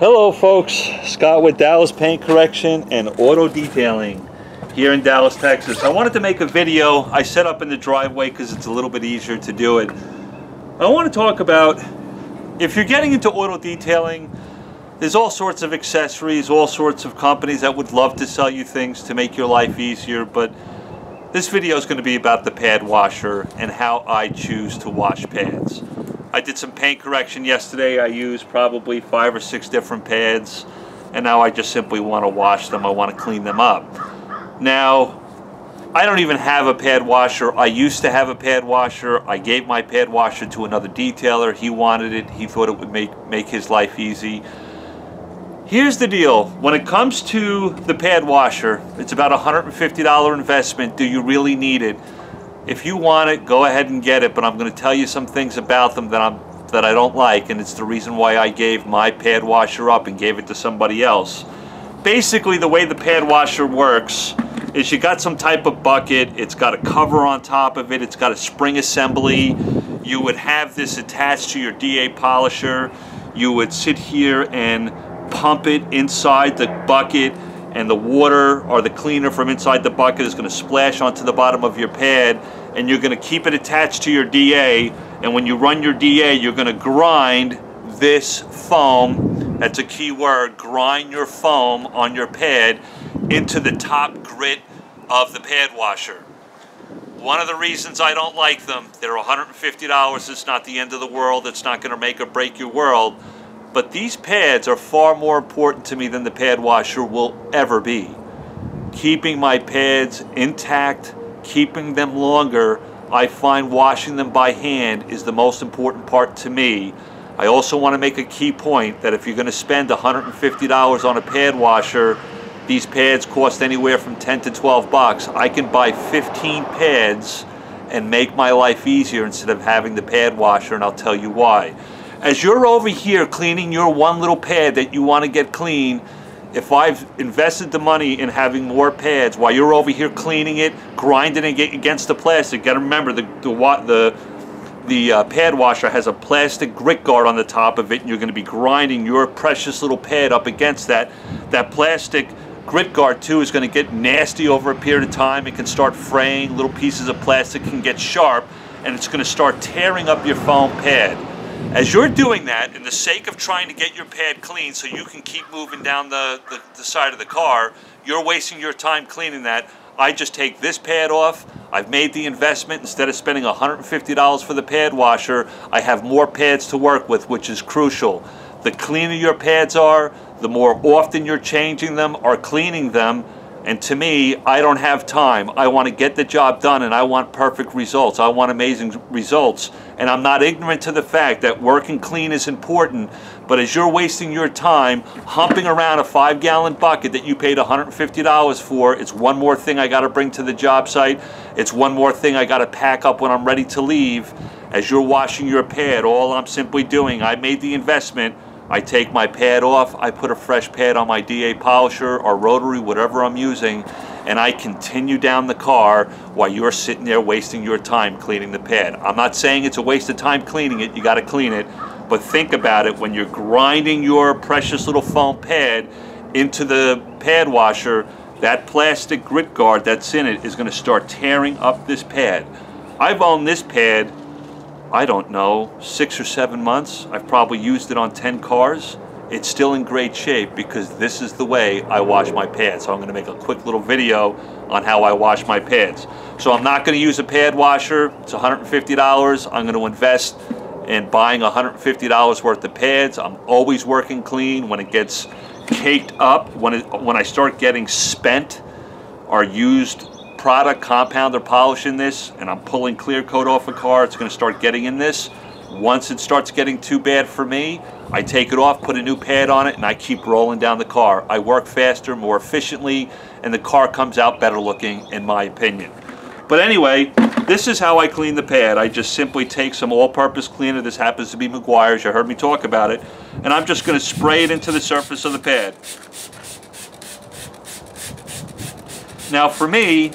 Hello folks, Scott with Dallas Paint Correction and Auto Detailing here in Dallas, Texas. I wanted to make a video I set up in the driveway because it's a little bit easier to do it. I want to talk about if you're getting into auto detailing, there's all sorts of accessories, all sorts of companies that would love to sell you things to make your life easier, but this video is going to be about the pad washer and how I choose to wash pads. I did some paint correction yesterday. I used probably 5 or 6 different pads, and now I just simply want to wash them. I want to clean them up. Now, I don't even have a pad washer. I used to have a pad washer. I gave my pad washer to another detailer. He wanted it. He thought it would make his life easy. Here's the deal. When it comes to the pad washer, it's about a $150 investment. Do you really need it? If you want it, go ahead and get it, but I'm going to tell you some things about them that I don't like, and it's the reason why I gave my pad washer up and gave it to somebody else. Basically, the way the pad washer works is you got some type of bucket, it's got a cover on top of it, it's got a spring assembly. You would have this attached to your DA polisher. You would sit here and pump it inside the bucket, and the water or the cleaner from inside the bucket is going to splash onto the bottom of your pad, and you're going to keep it attached to your DA, and when you run your DA, you're going to grind this foam, that's a key word, grind your foam on your pad into the top grit of the pad washer. One of the reasons I don't like them, they're $150, it's not the end of the world, it's not going to make or break your world, but these pads are far more important to me than the pad washer will ever be. Keeping my pads intact, keeping them longer, I find washing them by hand is the most important part to me. I also want to make a key point that if you're going to spend $150 on a pad washer, these pads cost anywhere from 10 to 12 bucks. I can buy 15 pads and make my life easier instead of having the pad washer, and I'll tell you why. As you're over here cleaning your one little pad that you want to get clean, if I've invested the money in having more pads while you're over here cleaning it, grinding it against the plastic, got to remember the pad washer has a plastic grit guard on the top of it, and you're going to be grinding your precious little pad up against that. That plastic grit guard too is going to get nasty over a period of time. It can start fraying, little pieces of plastic can get sharp, and it's going to start tearing up your foam pad. As you're doing that, in the sake of trying to get your pad clean so you can keep moving down the side of the car, you're wasting your time cleaning that. I just take this pad off. I've made the investment. Instead of spending $150 for the pad washer, I have more pads to work with, which is crucial. The cleaner your pads are, the more often you're changing them or cleaning them. And to me, I don't have time. I want to get the job done, and I want perfect results. I want amazing results. And I'm not ignorant to the fact that working clean is important, but as you're wasting your time humping around a 5-gallon bucket that you paid $150 for, it's one more thing I got to bring to the job site. It's one more thing I got to pack up when I'm ready to leave. As you're washing your pad, all I'm simply doing, I made the investment. I take my pad off, I put a fresh pad on my DA polisher or rotary, whatever I'm using, and I continue down the car while you're sitting there wasting your time cleaning the pad. I'm not saying it's a waste of time cleaning it, you gotta clean it, but think about it, when you're grinding your precious little foam pad into the pad washer, that plastic grit guard that's in it is gonna start tearing up this pad. I've owned this pad, I don't know, 6 or 7 months. I've probably used it on 10 cars. It's still in great shape because this is the way I wash my pads. So I'm going to make a quick little video on how I wash my pads. So I'm not going to use a pad washer. It's $150. I'm going to invest in buying $150 worth of pads. I'm always working clean. When it gets caked up, when I start getting spent or used product, compound, or polish in this, and I'm pulling clear coat off a car, it's going to start getting in this. Once it starts getting too bad for me, I take it off, put a new pad on it, and I keep rolling down the car. I work faster, more efficiently, and the car comes out better looking, in my opinion. But anyway, this is how I clean the pad. I just simply take some all-purpose cleaner. This happens to be Meguiar's. You heard me talk about it. And I'm just going to spray it into the surface of the pad. Now for me,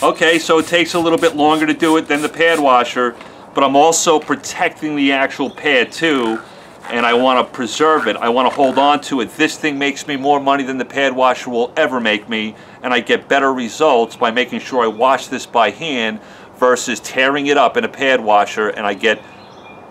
okay, so it takes a little bit longer to do it than the pad washer, but I'm also protecting the actual pad too. and I want to preserve it. I want to hold on to it. This thing makes me more money than the pad washer will ever make me, and I get better results by making sure I wash this by hand versus tearing it up in a pad washer, and I get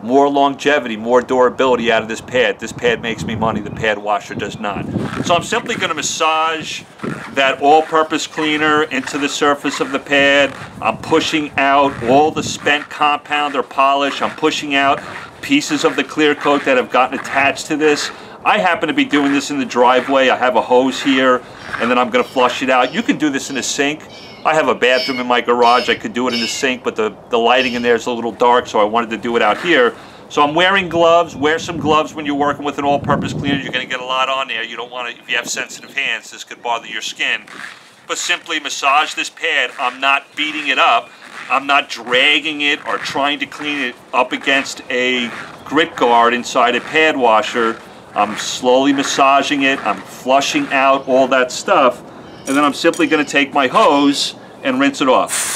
more longevity, more durability out of this pad. This pad makes me money, the pad washer does not. So I'm simply going to massage that all-purpose cleaner into the surface of the pad. I'm pushing out all the spent compound or polish. I'm pushing out pieces of the clear coat that have gotten attached to this. I happen to be doing this in the driveway. I have a hose here, and then I'm going to flush it out. You can do this in a sink. I have a bathroom in my garage. I could do it in the sink, but the lighting in there is a little dark, so I wanted to do it out here. So I'm wearing gloves. Wear some gloves when you're working with an all-purpose cleaner. You're going to get a lot on there. You don't want to, if you have sensitive hands, this could bother your skin. But simply massage this pad. I'm not beating it up. I'm not dragging it or trying to clean it up against a grit guard inside a pad washer. I'm slowly massaging it. I'm flushing out all that stuff. And then I'm simply going to take my hose and rinse it off.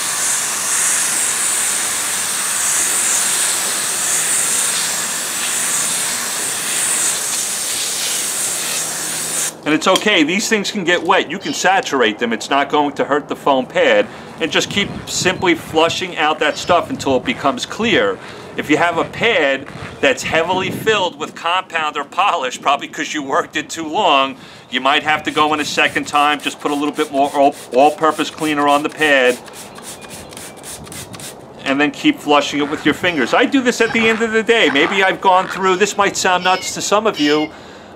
And it's okay, these things can get wet. You can saturate them. It's not going to hurt the foam pad. And just keep simply flushing out that stuff until it becomes clear. If you have a pad that's heavily filled with compound or polish, probably because you worked it too long, you might have to go in a second time. Just put a little bit more all-purpose cleaner on the pad, and then keep flushing it with your fingers. I do this at the end of the day. Maybe I've gone through, this might sound nuts to some of you,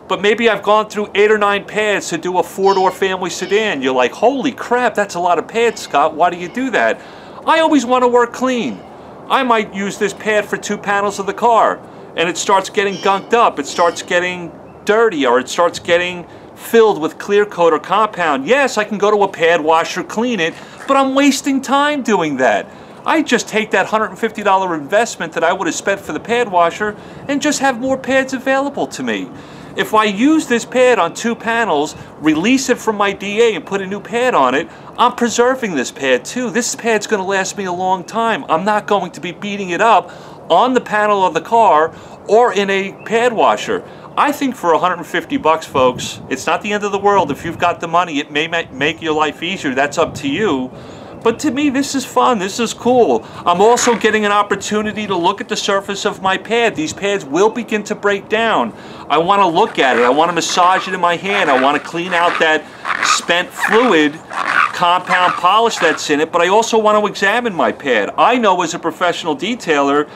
but maybe I've gone through 8 or 9 pads to do a 4-door family sedan. You're like, holy crap, that's a lot of pads, Scott. Why do you do that? I always want to work clean. I might use this pad for 2 panels of the car, and it starts getting gunked up. It starts getting dirty, or it starts getting filled with clear coat or compound. Yes, I can go to a pad washer, clean it, but I'm wasting time doing that. I just take that $150 investment that I would have spent for the pad washer and just have more pads available to me. If I use this pad on 2 panels, release it from my DA and put a new pad on it, I'm preserving this pad too. This pad's going to last me a long time. I'm not going to be beating it up on the panel of the car or in a pad washer. I think for 150 bucks, folks, it's not the end of the world. If you've got the money, it may make your life easier. That's up to you. But to me, this is fun. This is cool. I'm also getting an opportunity to look at the surface of my pad. These pads will begin to break down. I want to look at it. I want to massage it in my hand. I want to clean out that spent fluid, compound polish that's in it, but I also want to examine my pad. I know as a professional detailer,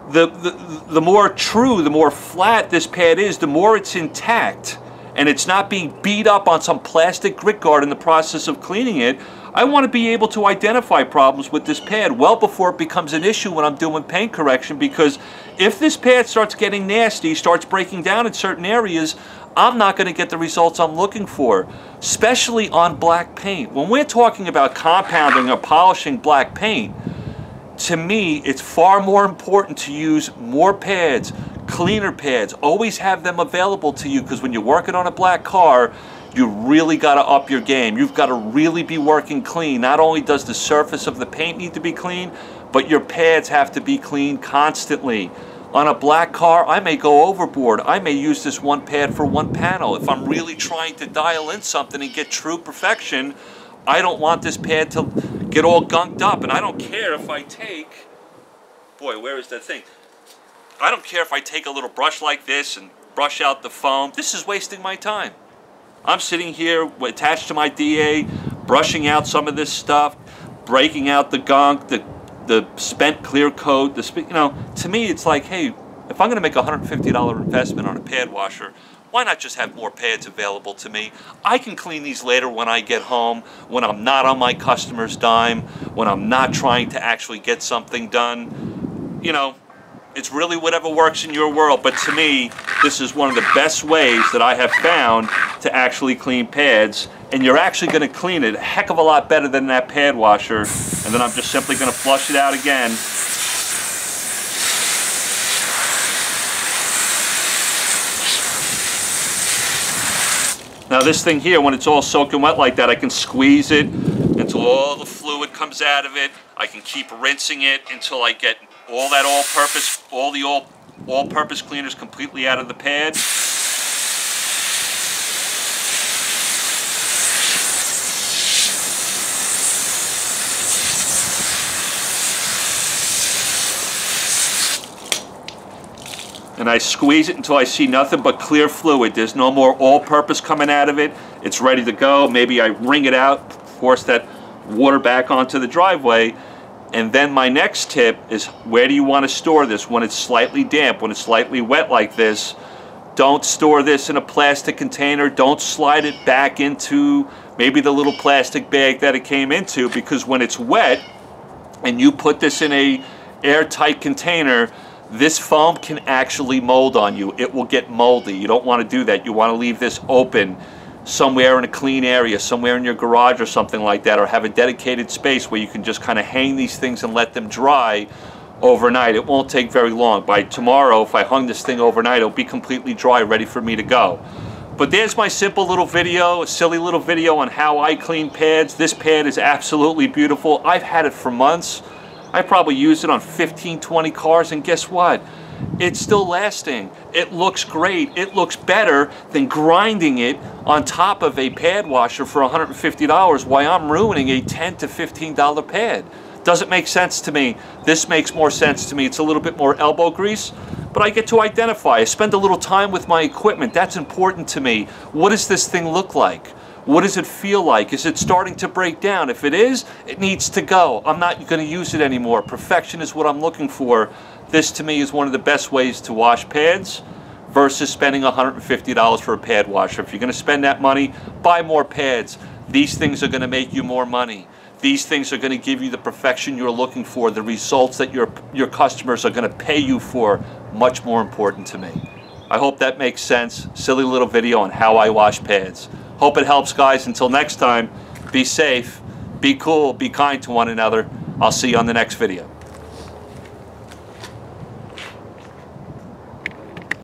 the more true, the more flat this pad is, the more it's intact, and it's not being beat up on some plastic grit guard in the process of cleaning it. I want to be able to identify problems with this pad well before it becomes an issue when I'm doing paint correction, because if this pad starts getting nasty, starts breaking down in certain areas, I'm not going to get the results I'm looking for, especially on black paint. When we're talking about compounding or polishing black paint, to me, it's far more important to use more pads, cleaner pads. Always have them available to you, because when you're working on a black car, you really got to up your game. You've got to really be working clean. Not only does the surface of the paint need to be clean, but your pads have to be clean constantly. On a black car, I may go overboard. I may use this one pad for one panel. If I'm really trying to dial in something and get true perfection, I don't want this pad to get all gunked up. And I don't care if I take, boy, where is that thing? I don't care if I take a little brush like this and brush out the foam. This is wasting my time. I'm sitting here attached to my DA, brushing out some of this stuff, breaking out the gunk, the spent clear coat. To me, it's like, hey, if I'm going to make a $150 investment on a pad washer, why not just have more pads available to me? I can clean these later when I get home, when I'm not on my customer's dime, when I'm not trying to actually get something done. You know, it's really whatever works in your world, but to me, this is one of the best ways that I have found to actually clean pads, and you're actually going to clean it a heck of a lot better than that pad washer. And then I'm just simply going to flush it out again. Now this thing here, when it's all soaking wet like that, I can squeeze it until all the fluid comes out of it. I can keep rinsing it until I get all that all-purpose, all the all-purpose cleaners completely out of the pad. And I squeeze it until I see nothing but clear fluid. There's no more all-purpose coming out of it. It's ready to go. Maybe I wring it out, force that water back onto the driveway. And then my next tip is, where do you want to store this when it's slightly damp, when it's slightly wet like this? Don't store this in a plastic container. Don't slide it back into maybe the little plastic bag that it came into, because when it's wet and you put this in a airtight container, this foam can actually mold on you. It will get moldy. You don't want to do that. You want to leave this open somewhere in a clean area, somewhere in your garage or something like that, or have a dedicated space where you can just kind of hang these things and let them dry overnight. It won't take very long. By tomorrow, if I hung this thing overnight, it'll be completely dry, ready for me to go. But there's my simple little video, a silly little video on how I clean pads. This pad is absolutely beautiful. I've had it for months. I probably used it on 15, 20 cars, and guess what? It's still lasting. It looks great. It looks better than grinding it on top of a pad washer for $150 while I'm ruining a $10 to $15 pad. Doesn't make sense to me. This makes more sense to me. It's a little bit more elbow grease, but I get to identify. I spend a little time with my equipment. That's important to me. What does this thing look like? What does it feel like? Is it starting to break down? If it is, it needs to go. I'm not going to use it anymore. Perfection is what I'm looking for. This, to me, is one of the best ways to wash pads versus spending $150 for a pad washer. If you're going to spend that money, buy more pads. These things are going to make you more money. These things are going to give you the perfection you're looking for, the results that your customers are going to pay you for. Much more important to me. I hope that makes sense. Silly little video on how I wash pads. Hope it helps, guys. Until next time, be safe, be cool, be kind to one another. I'll see you on the next video.